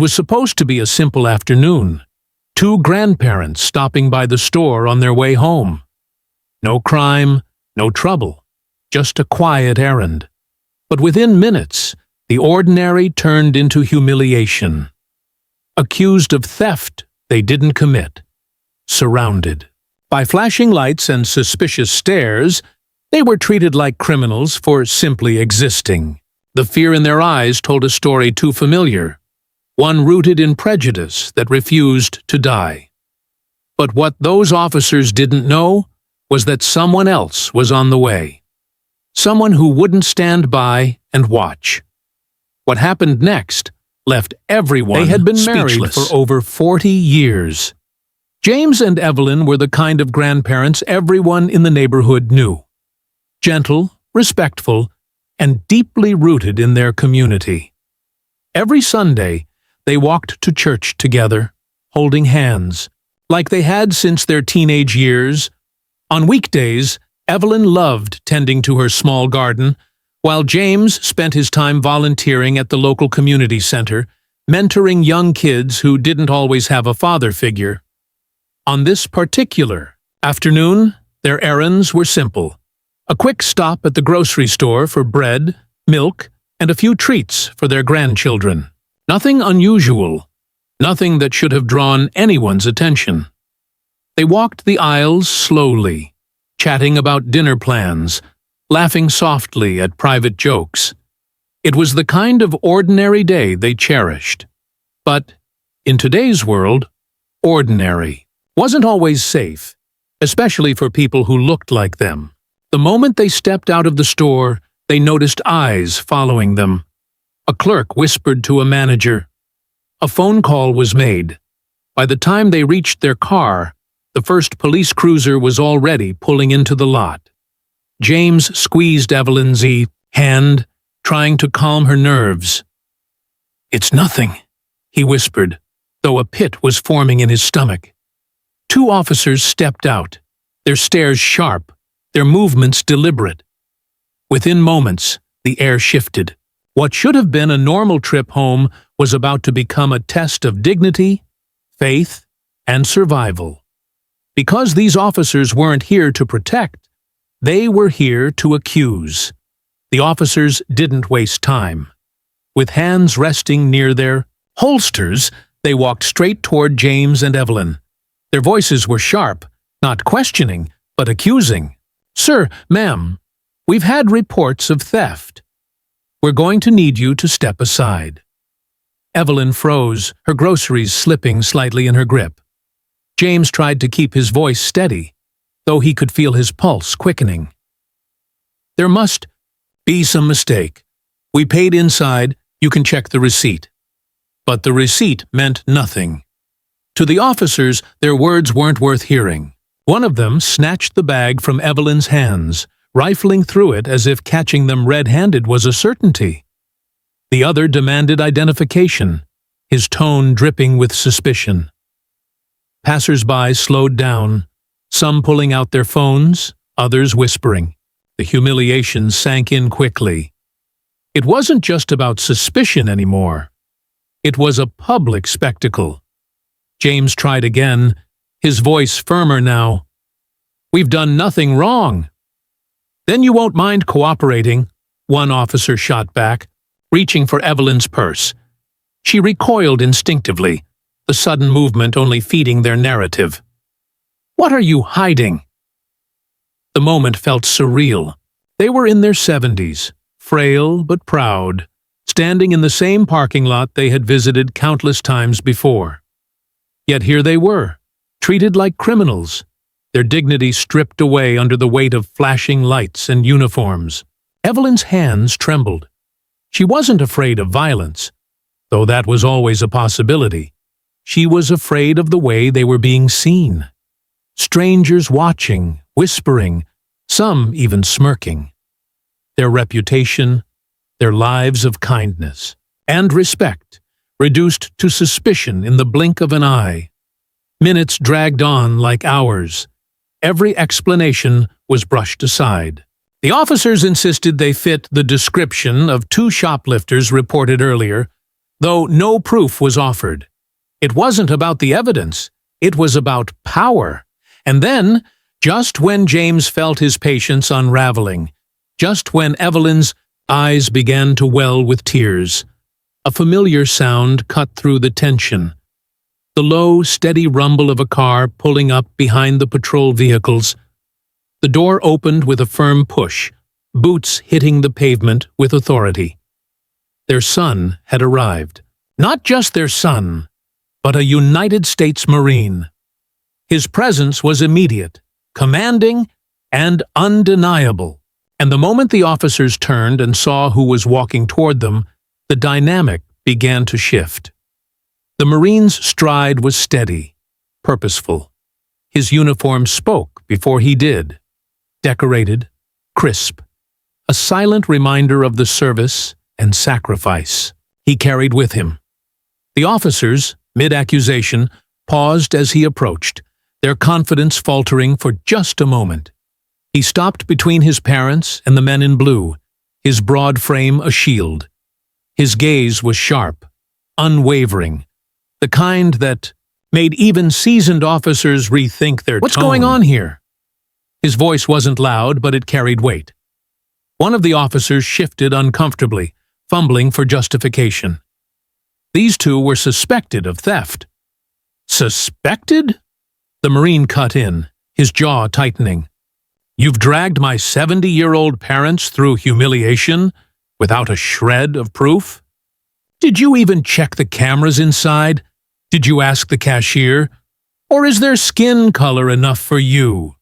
was supposed to be a simple afternoon. Two grandparents stopping by the store on their way home. No crime, no trouble, just a quiet errand. But within minutes, the ordinary turned into humiliation. Accused of theft they didn't commit. Surrounded. By flashing lights and suspicious stares, they were treated like criminals for simply existing. The fear in their eyes told a story too familiar, one rooted in prejudice that refused to die. But what those officers didn't know was that someone else was on the way. Someone who wouldn't stand by and watch. What happened next left everyone speechless. They had been married for over 40 years. James and Evelyn were the kind of grandparents everyone in the neighborhood knew. Gentle, respectful, and deeply rooted in their community. Every Sunday, they walked to church together, holding hands, like they had since their teenage years. On weekdays, Evelyn loved tending to her small garden, while James spent his time volunteering at the local community center, mentoring young kids who didn't always have a father figure. On this particular afternoon, their errands were simple. A quick stop at the grocery store for bread, milk, and a few treats for their grandchildren. Nothing unusual, nothing that should have drawn anyone's attention. They walked the aisles slowly, chatting about dinner plans, laughing softly at private jokes. It was the kind of ordinary day they cherished. But, in today's world, ordinary wasn't always safe, especially for people who looked like them. The moment they stepped out of the store, they noticed eyes following them. A clerk whispered to a manager. A phone call was made. By the time they reached their car, the first police cruiser was already pulling into the lot. James squeezed Evelyn's hand, trying to calm her nerves. "It's nothing," he whispered, though a pit was forming in his stomach. Two officers stepped out, their stares sharp, their movements deliberate. Within moments, the air shifted. What should have been a normal trip home was about to become a test of dignity, faith, and survival. Because these officers weren't here to protect, they were here to accuse. The officers didn't waste time. With hands resting near their holsters, they walked straight toward James and Evelyn. Their voices were sharp, not questioning, but accusing. "Sir, ma'am, we've had reports of theft. We're going to need you to step aside." Evelyn froze, her groceries slipping slightly in her grip. James tried to keep his voice steady, though he could feel his pulse quickening. "There must be some mistake. We paid inside, you can check the receipt." But the receipt meant nothing. To the officers, their words weren't worth hearing. One of them snatched the bag from Evelyn's hands, rifling through it as if catching them red-handed was a certainty. The other demanded identification, his tone dripping with suspicion. Passers-by slowed down, some pulling out their phones, others whispering. The humiliation sank in quickly. It wasn't just about suspicion anymore. It was a public spectacle. James tried again, his voice firmer now. "We've done nothing wrong." "Then you won't mind cooperating," one officer shot back, reaching for Evelyn's purse. She recoiled instinctively, the sudden movement only feeding their narrative. "What are you hiding?" The moment felt surreal. They were in their 70s, frail but proud, standing in the same parking lot they had visited countless times before. Yet here they were, treated like criminals, their dignity stripped away under the weight of flashing lights and uniforms. Evelyn's hands trembled. She wasn't afraid of violence, though that was always a possibility. She was afraid of the way they were being seen. Strangers watching, whispering, some even smirking. Their reputation, their lives of kindness and respect, reduced to suspicion in the blink of an eye. Minutes dragged on like hours. Every explanation was brushed aside. The officers insisted they fit the description of two shoplifters reported earlier, though no proof was offered. It wasn't about the evidence, it was about power. And then, just when James felt his patience unraveling, just when Evelyn's eyes began to well with tears, a familiar sound cut through the tension. The low, steady rumble of a car pulling up behind the patrol vehicles. The door opened with a firm push, boots hitting the pavement with authority. Their son had arrived. Not just their son, but a United States Marine. His presence was immediate, commanding, and undeniable. And the moment the officers turned and saw who was walking toward them, the dynamic began to shift. The Marine's stride was steady, purposeful. His uniform spoke before he did. Decorated, crisp. A silent reminder of the service and sacrifice he carried with him. The officers, mid-accusation, paused as he approached, their confidence faltering for just a moment. He stopped between his parents and the men in blue, his broad frame a shield. His gaze was sharp, unwavering, the kind that made even seasoned officers rethink their tone. "What's going on here?" His voice wasn't loud, but it carried weight. One of the officers shifted uncomfortably, fumbling for justification. These two were suspected of theft. Suspected? The Marine cut in, his jaw tightening. "You've dragged my 70-year-old parents through humiliation without a shred of proof? Did you even check the cameras inside? Did you ask the cashier? Or is their skin color enough for you?"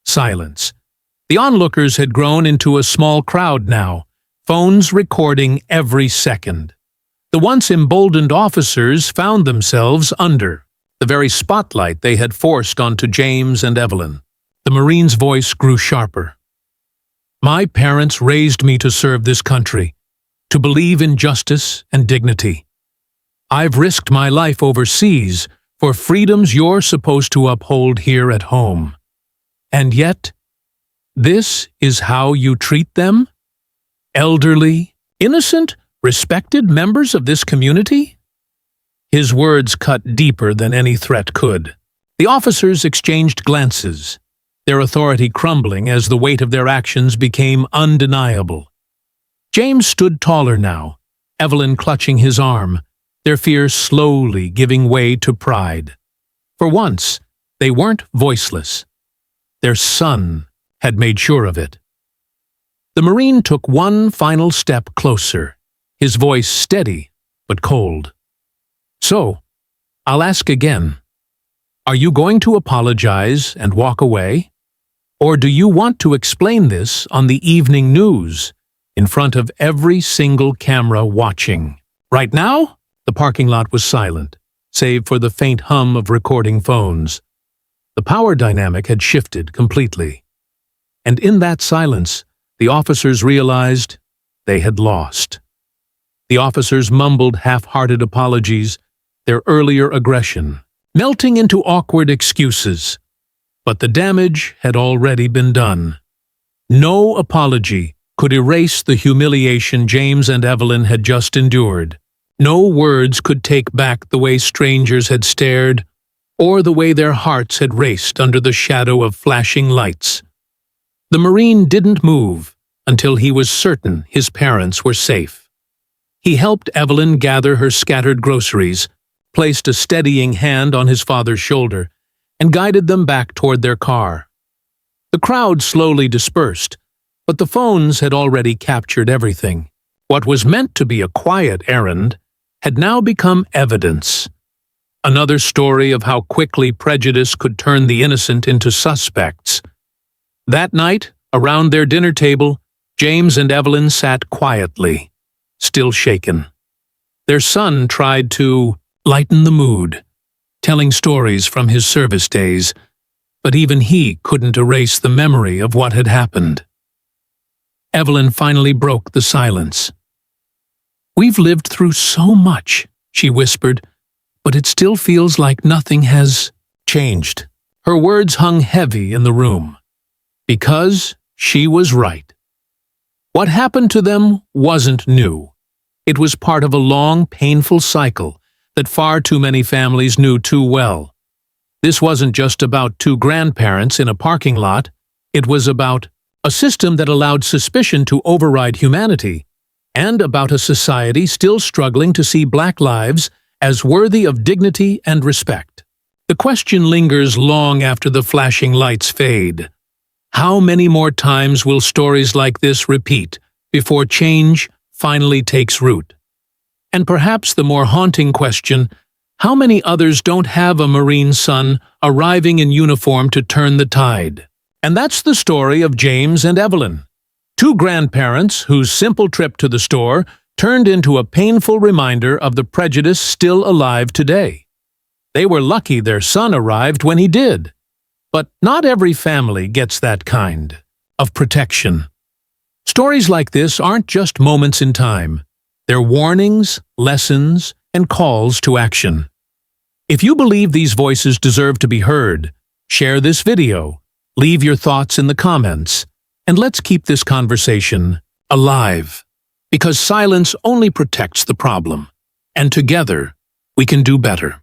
Silence. The onlookers had grown into a small crowd now, phones recording every second. The once emboldened officers found themselves under the very spotlight they had forced onto James and Evelyn. The Marine's voice grew sharper. "My parents raised me to serve this country, to believe in justice and dignity. I've risked my life overseas for freedoms you're supposed to uphold here at home. And yet, this is how you treat them? Elderly, innocent, respected members of this community?" His words cut deeper than any threat could. The officers exchanged glances, their authority crumbling as the weight of their actions became undeniable. James stood taller now, Evelyn clutching his arm, their fear slowly giving way to pride. For once, they weren't voiceless. Their son had made sure of it. The Marine took one final step closer, his voice steady but cold. "So, I'll ask again. Are you going to apologize and walk away? Or do you want to explain this on the evening news, in front of every single camera watching?" Right now, the parking lot was silent, save for the faint hum of recording phones. The power dynamic had shifted completely. And in that silence, the officers realized they had lost. The officers mumbled half-hearted apologies, their earlier aggression, melting into awkward excuses. But the damage had already been done. No apology could erase the humiliation James and Evelyn had just endured. No words could take back the way strangers had stared, or the way their hearts had raced under the shadow of flashing lights. The Marine didn't move until he was certain his parents were safe. He helped Evelyn gather her scattered groceries, placed a steadying hand on his father's shoulder, and guided them back toward their car. The crowd slowly dispersed, but the phones had already captured everything. What was meant to be a quiet errand had now become evidence. Another story of how quickly prejudice could turn the innocent into suspects. That night, around their dinner table, James and Evelyn sat quietly, still shaken. Their son tried to lighten the mood, telling stories from his service days, but even he couldn't erase the memory of what had happened. Evelyn finally broke the silence. "We've lived through so much," she whispered, "but it still feels like nothing has changed." Her words hung heavy in the room, because she was right. What happened to them wasn't new. It was part of a long, painful cycle that far too many families knew too well. This wasn't just about two grandparents in a parking lot. It was about a system that allowed suspicion to override humanity, and about a society still struggling to see Black lives as worthy of dignity and respect. The question lingers long after the flashing lights fade. How many more times will stories like this repeat before change finally takes root? And perhaps the more haunting question, how many others don't have a Marine son arriving in uniform to turn the tide? And that's the story of James and Evelyn, two grandparents whose simple trip to the store turned into a painful reminder of the prejudice still alive today. They were lucky their son arrived when he did. But not every family gets that kind of protection. Stories like this aren't just moments in time. They're warnings, lessons, and calls to action. If you believe these voices deserve to be heard, share this video, leave your thoughts in the comments, and let's keep this conversation alive. Because silence only protects the problem, and together we can do better.